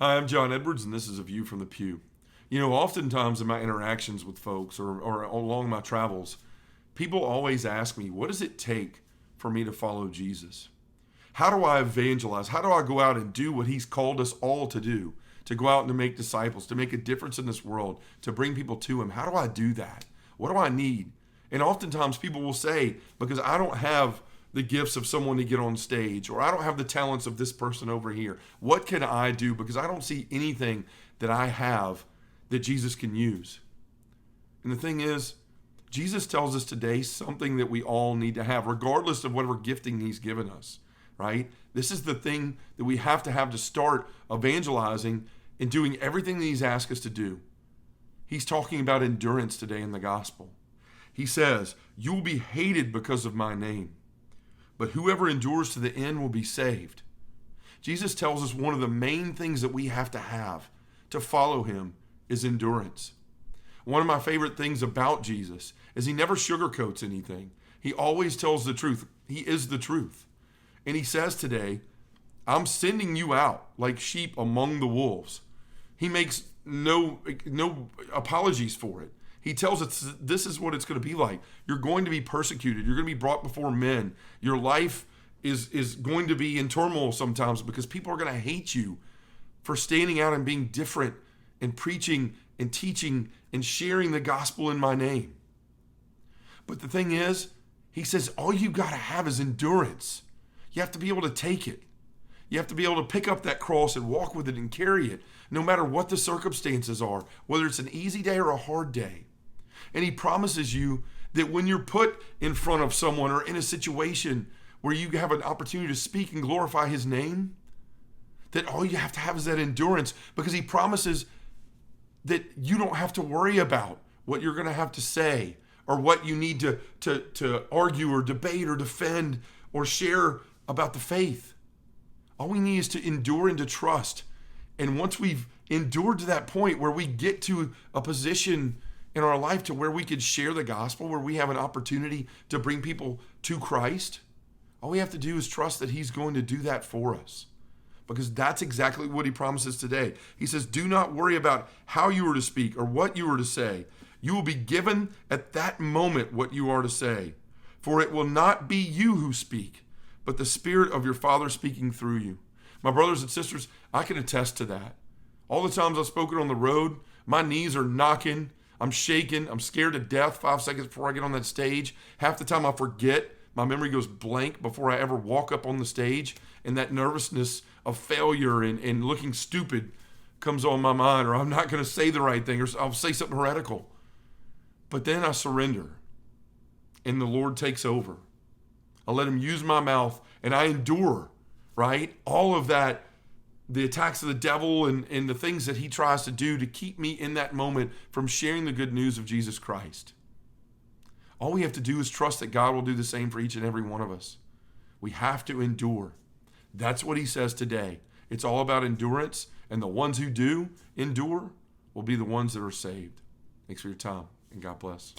Hi, I'm John Edwards, and this is A View from the Pew. You know, oftentimes in my interactions with folks or along my travels, people always ask me, what does it take for me to follow Jesus? How do I evangelize? How do I go out and do what he's called us all to do? To go out and to make disciples, to make a difference in this world, to bring people to him. How do I do that? What do I need? And oftentimes people will say, because I don't have the gifts of someone to get on stage, or I don't have the talents of this person over here. What can I do? Because I don't see anything that I have that Jesus can use. And the thing is, Jesus tells us today something that we all need to have, regardless of whatever gifting he's given us, right? This is the thing that we have to start evangelizing and doing everything that he's asked us to do. He's talking about endurance today in the gospel. He says, "You will be hated because of my name, but whoever endures to the end will be saved." Jesus tells us one of the main things that we have to follow him is endurance. One of my favorite things about Jesus is he never sugarcoats anything. He always tells the truth. He is the truth. And he says today, I'm sending you out like sheep among the wolves. He makes no apologies for it. He tells us this is what it's going to be like. You're going to be persecuted. You're going to be brought before men. Your life is going to be in turmoil sometimes because people are going to hate you for standing out and being different and preaching and teaching and sharing the gospel in my name. But the thing is, he says all you got to have is endurance. You have to be able to take it. You have to be able to pick up that cross and walk with it and carry it, no matter what the circumstances are, whether it's an easy day or a hard day. And he promises you that when you're put in front of someone or in a situation where you have an opportunity to speak and glorify his name, that all you have to have is that endurance, because he promises that you don't have to worry about what you're going to have to say or what you need to argue or debate or defend or share about the faith. All we need is to endure and to trust. And once we've endured to that point where we get to a position in our life to where we could share the gospel, where we have an opportunity to bring people to Christ, all we have to do is trust that he's going to do that for us. Because that's exactly what he promises today. He says, do not worry about how you are to speak or what you are to say. You will be given at that moment what you are to say. For it will not be you who speak, but the Spirit of your Father speaking through you. My brothers and sisters, I can attest to that. All the times I've spoken on the road, my knees are knocking. I'm shaking. I'm scared to death 5 seconds before I get on that stage. Half the time I forget. My memory goes blank before I ever walk up on the stage. And that nervousness of failure and looking stupid comes on my mind. Or I'm not going to say the right thing. Or I'll say something heretical. But then I surrender. And the Lord takes over. I let him use my mouth. And I endure, right? All of that. The attacks of the devil and the things that he tries to do to keep me in that moment from sharing the good news of Jesus Christ. All we have to do is trust that God will do the same for each and every one of us. We have to endure. That's what he says today. It's all about endurance, and the ones who do endure will be the ones that are saved. Thanks for your time, and God bless.